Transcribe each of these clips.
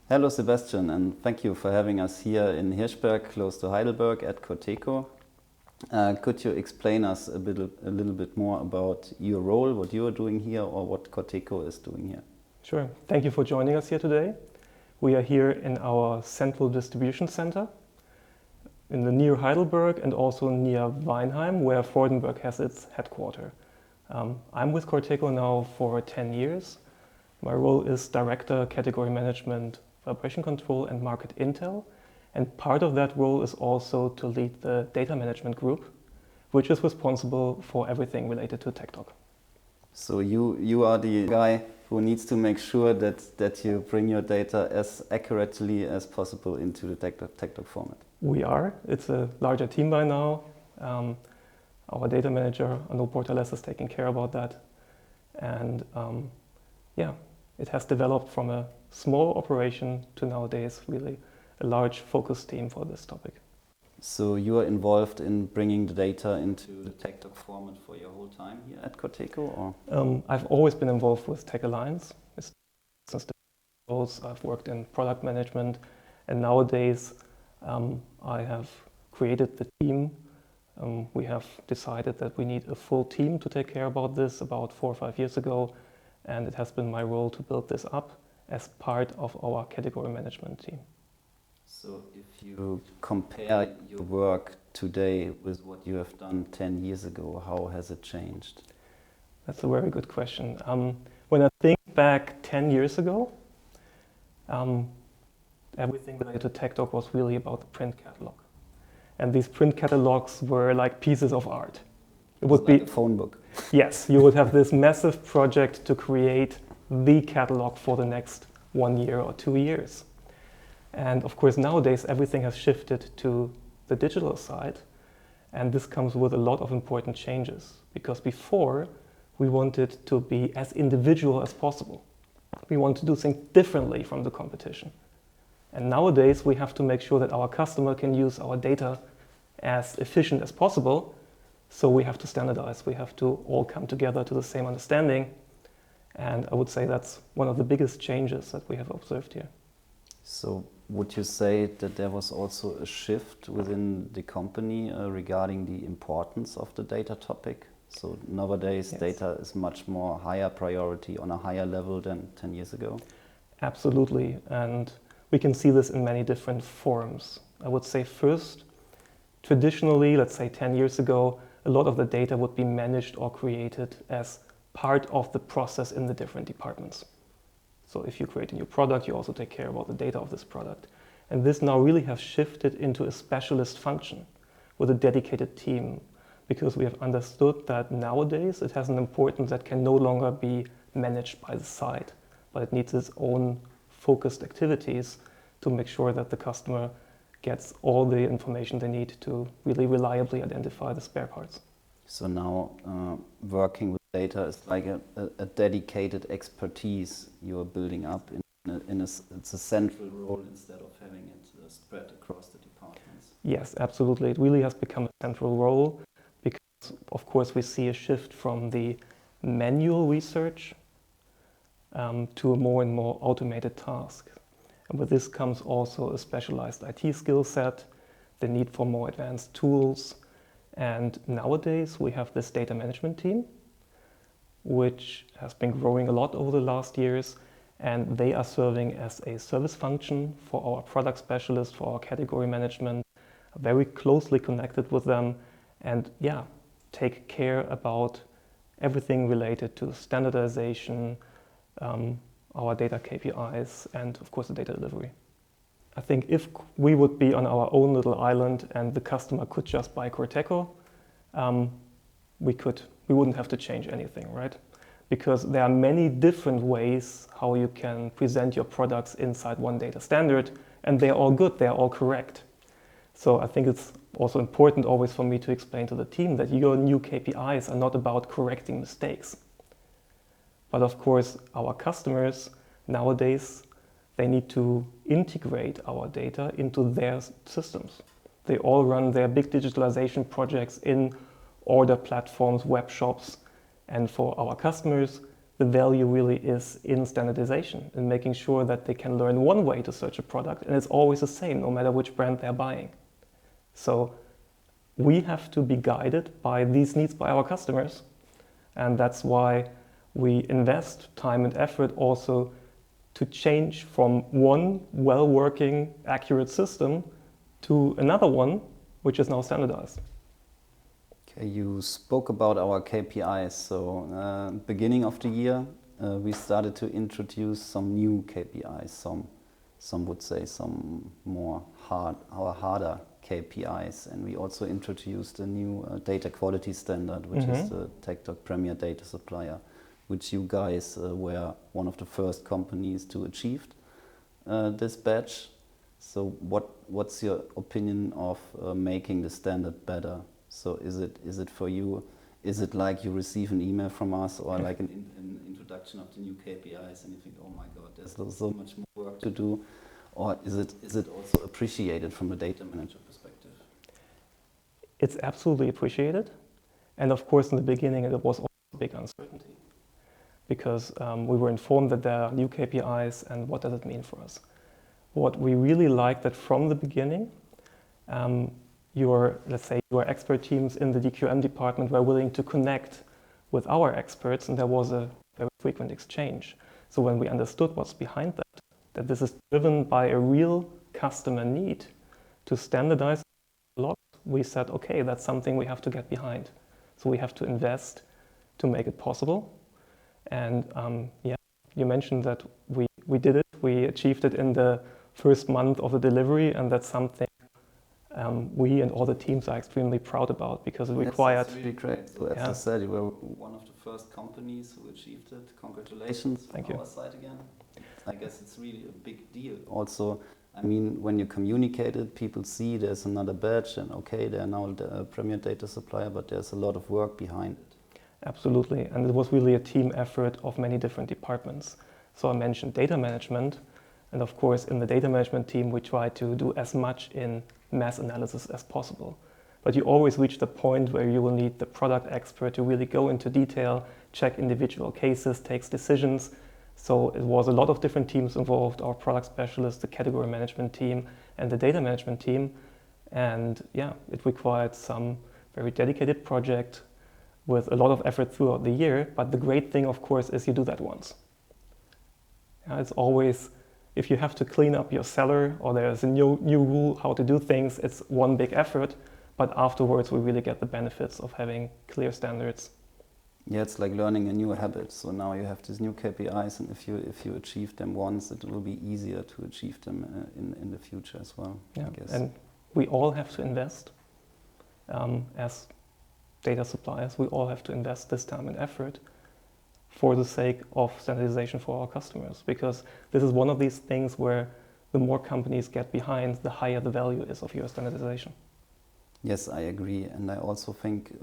Hello Sebastian, and thank you for having us here in Hirschberg, close to Heidelberg at Corteco. Could you explain us a little bit more about your role, what you are doing here, or what Corteco is doing here? Sure. Thank you for joining us here today. We are here in our central distribution center in the near Heidelberg and also near Weinheim, where Freudenberg has its headquarters. I'm with Corteco now for 10 years. My role is Director, Category Management, Vibration Control and Market Intel. And part of that role is also to lead the Data Management Group, which is responsible for everything related to TechTalk. So you are the guy who needs to make sure that you bring your data as accurately as possible into the TechTalk format. We are. It's a larger team by now. Our data manager, Arnaud Portales, is taking care about that. And it has developed from a small operation to nowadays really a large focus team for this topic. So you are involved in bringing the data into the TechTalk format for your whole time here at Corteco, or? I've always been involved with Tech Alliance. Since the roles I've worked in product management, and nowadays I have created the team. We have decided that we need a full team to take care about this about 4 or 5 years ago, and it has been my role to build this up as part of our category management team. So if you compare your work today with what you have done 10 years ago, how has it changed? That's a very good question. When I think back 10 years ago, everything related to TechTalk was really about the print catalog. And these print catalogs were like pieces of art. It would be like a phone book. Yes, you would have this massive project to create the catalog for the next 1 year or 2 years. And of course, nowadays, everything has shifted to the digital side. And this comes with a lot of important changes. Because before, we wanted to be as individual as possible. We want to do things differently from the competition. And nowadays, we have to make sure that our customer can use our data as efficient as possible. So we have to standardize. We have to all come together to the same understanding. And I would say that's one of the biggest changes that we have observed here. So would you say that there was also a shift within the company regarding the importance of the data topic? So nowadays, yes, data is much more higher priority on a higher level than 10 years ago? Absolutely. And we can see this in many different forms. I would say first, traditionally, let's say 10 years ago, a lot of the data would be managed or created as part of the process in the different departments. So if you create a new product, you also take care about the data of this product. And this now really has shifted into a specialist function with a dedicated team, because we have understood that nowadays it has an importance that can no longer be managed by the site, but it needs its own focused activities to make sure that the customer gets all the information they need to really reliably identify the spare parts. So now working with data is like a dedicated expertise you are building up it's a central role instead of having it spread across the departments. Yes, absolutely. It really has become a central role because, of course, we see a shift from the manual research to a more and more automated task. And with this comes also a specialized IT skill set, the need for more advanced tools. And nowadays we have this data management team, which has been growing a lot over the last years. And they are serving as a service function for our product specialists, for our category management, very closely connected with them. And take care about everything related to standardization, our data KPIs, and of course the data delivery. I think if we would be on our own little island and the customer could just buy Corteco, we wouldn't have to change anything, right? Because there are many different ways how you can present your products inside one data standard, and they're all good, they're all correct. So I think it's also important always for me to explain to the team that your new KPIs are not about correcting mistakes. But of course, our customers nowadays, they need to integrate our data into their systems. They all run their big digitalization projects in order platforms, web shops, and for our customers, the value really is in standardization and making sure that they can learn one way to search a product and it's always the same no matter which brand they're buying. So we have to be guided by these needs by our customers, and that's why we invest time and effort also to change from one well-working, accurate system to another one which is now standardized. Okay, you spoke about our KPIs. So beginning of the year, we started to introduce some new KPIs. Some would say some more harder KPIs, and we also introduced a new data quality standard, which is the TechDoc Premier Data Supplier, which you guys were one of the first companies to achieve this badge. So what's your opinion of making the standard better? So is it for you? Is it like you receive an email from us or like an introduction of the new KPIs and you think, oh my God, there's so much more work to do? Or is it also appreciated from a data manager perspective? It's absolutely appreciated. And of course, in the beginning, it was also a big uncertainty because we were informed that there are new KPIs and what does it mean for us? What we really liked that from the beginning, your expert teams in the DQM department were willing to connect with our experts, and there was a very frequent exchange. So when we understood what's behind that this is driven by a real customer need to standardize a lot, we said, okay, that's something we have to get behind. So we have to invest to make it possible. And you mentioned that we did it. We achieved it in the first month of the delivery, and that's something we and all the teams are extremely proud about because it required... That's really great. So as I said, you were one of the first companies who achieved it. Congratulations Thank from you. our side again. I guess it's really a big deal. Also, I mean, when you communicate it, people see there's another badge and okay, they're now the Premier Data Supplier, but there's a lot of work behind it. Absolutely, and it was really a team effort of many different departments. So I mentioned data management, and of course in the data management team we try to do as much in mass analysis as possible. But you always reach the point where you will need the product expert to really go into detail, check individual cases, takes decisions. So it was a lot of different teams involved, our product specialists, the category management team, and the data management team. And yeah, it required some very dedicated project with a lot of effort throughout the year. But the great thing, of course, is you do that once. It's always, if you have to clean up your cellar or there's a new rule how to do things, it's one big effort. But afterwards, we really get the benefits of having clear standards. Yeah, it's like learning a new habit. So now you have these new KPIs, and if you achieve them once, it will be easier to achieve them in the future as well. Yeah, I guess. and we all have to invest as data suppliers. We all have to invest this time and effort for the sake of standardization for our customers, because this is one of these things where the more companies get behind, the higher the value is of your standardization. Yes, I agree, and I also think.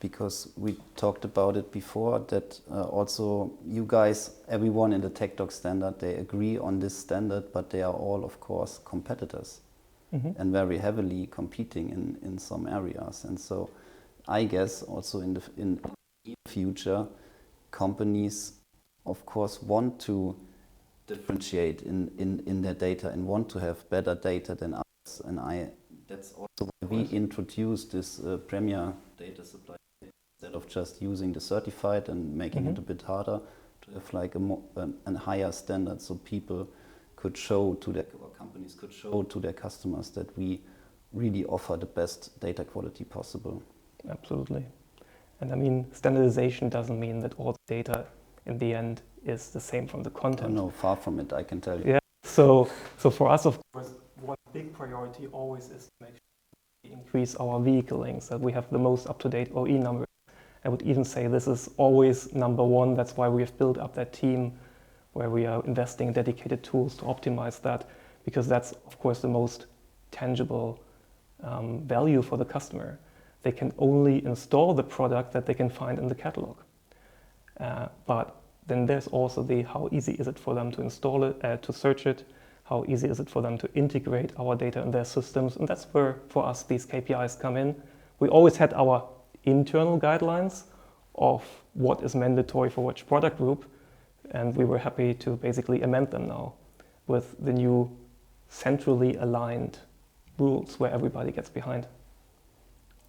Because we talked about it before, that also you guys, everyone in the TechDoc standard, they agree on this standard, but they are all, of course, competitors and very heavily competing in some areas. And so I guess also in the future, companies, of course, want to differentiate in their data and want to have better data than others. And that's also why we introduced this Premier Data Supply. Instead of just using the certified and making it a bit harder, to have like a higher standard, so people could show to their, or companies could show to their customers that we really offer the best data quality possible. Absolutely. And I mean, standardization doesn't mean that all the data in the end is the same from the content. Oh, no, far from it, I can tell you. Yeah. So for us, of course, one big priority always is to make sure we increase our vehicle links, that we have the most up-to-date OE numbers. I would even say this is always number one. That's why we have built up that team where we are investing in dedicated tools to optimize that, because that's, of course, the most tangible value for the customer. They can only install the product that they can find in the catalog. But then there's also the how easy is it for them to install it, to search it, how easy is it for them to integrate our data in their systems. And that's where, for us, these KPIs come in. We always had our internal guidelines of what is mandatory for which product group, and we were happy to basically amend them now with the new centrally aligned rules where everybody gets behind.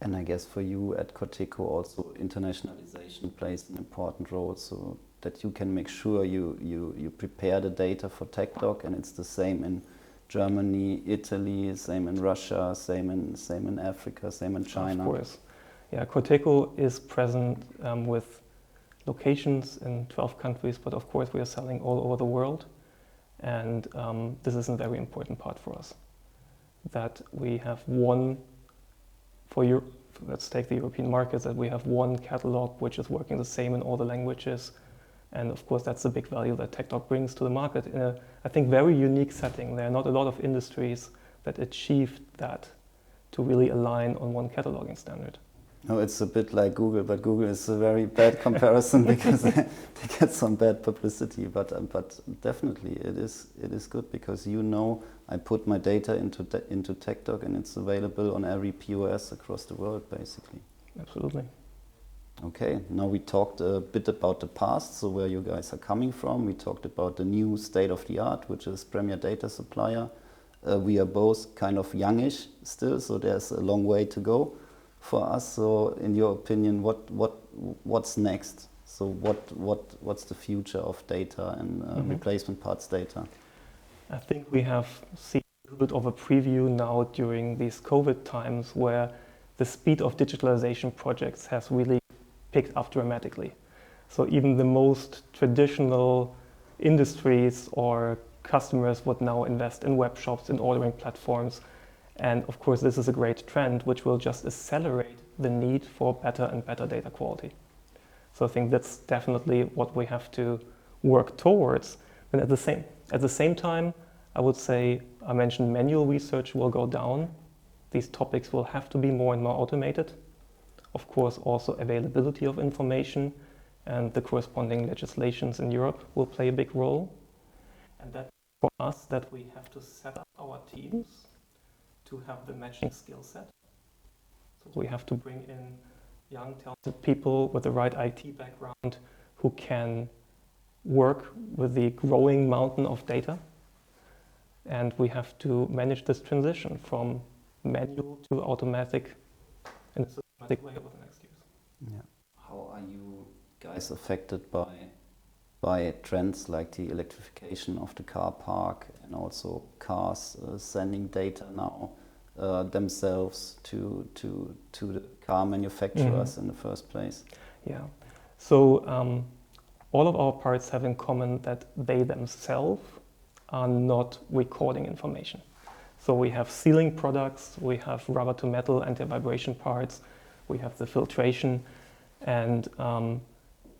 And I guess for you at Corteco also internationalization plays an important role, so that you can make sure you prepare the data for TechDoc, and it's the same in Germany, Italy, same in Russia, same in Africa, same in China. Of course. Yeah, Corteco is present with locations in 12 countries, but of course we are selling all over the world. And this is a very important part for us, that we have one, let's take the European markets, that we have one catalog which is working the same in all the languages. And of course that's the big value that TechDoc brings to the market in a, I think, very unique setting. There are not a lot of industries that achieved that, to really align on one cataloging standard. No, it's a bit like Google, but Google is a very bad comparison because they get some bad publicity. But definitely it is good, because I put my data into TechDoc and it's available on every POS across the world, basically. Absolutely. Okay, now we talked a bit about the past, so where you guys are coming from. We talked about the new state of the art, which is Premier Data Supplier. We are both kind of youngish still, so there's a long way to go for us. So in your opinion, what's next? So what's the future of data and replacement parts data? I think we have seen a little bit of a preview now during these COVID times, where the speed of digitalization projects has really picked up dramatically. So even the most traditional industries or customers would now invest in web shops, in ordering platforms. And of course, this is a great trend which will just accelerate the need for better and better data quality. So I think that's definitely what we have to work towards. And at the same time, I would say, I mentioned manual research will go down. These topics will have to be more and more automated. Of course, also availability of information and the corresponding legislations in Europe will play a big role. And that for us, that we have to set up our teams to have the matching skill set. So we have to bring in young, talented people with the right IT background who can work with the growing mountain of data. And we have to manage this transition from manual to automatic in a systematic way over the next years. Yeah. How are you guys affected by trends like the electrification of the car park, and also cars sending data now themselves to the car manufacturers in the first place? Yeah. So all of our parts have in common that they themselves are not recording information. So we have sealing products, we have rubber to metal anti-vibration parts, we have the filtration, and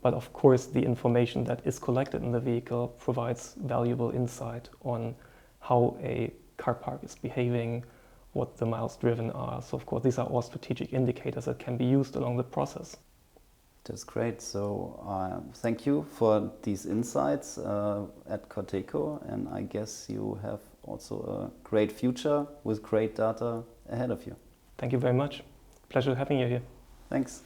but of course the information that is collected in the vehicle provides valuable insight on how a car park is behaving, what the miles driven are. So of course these are all strategic indicators that can be used along the process. That's great. So thank you for these insights at Corteco, and I guess you have also a great future with great data ahead of you. Thank you very much. Pleasure having you here. Thanks.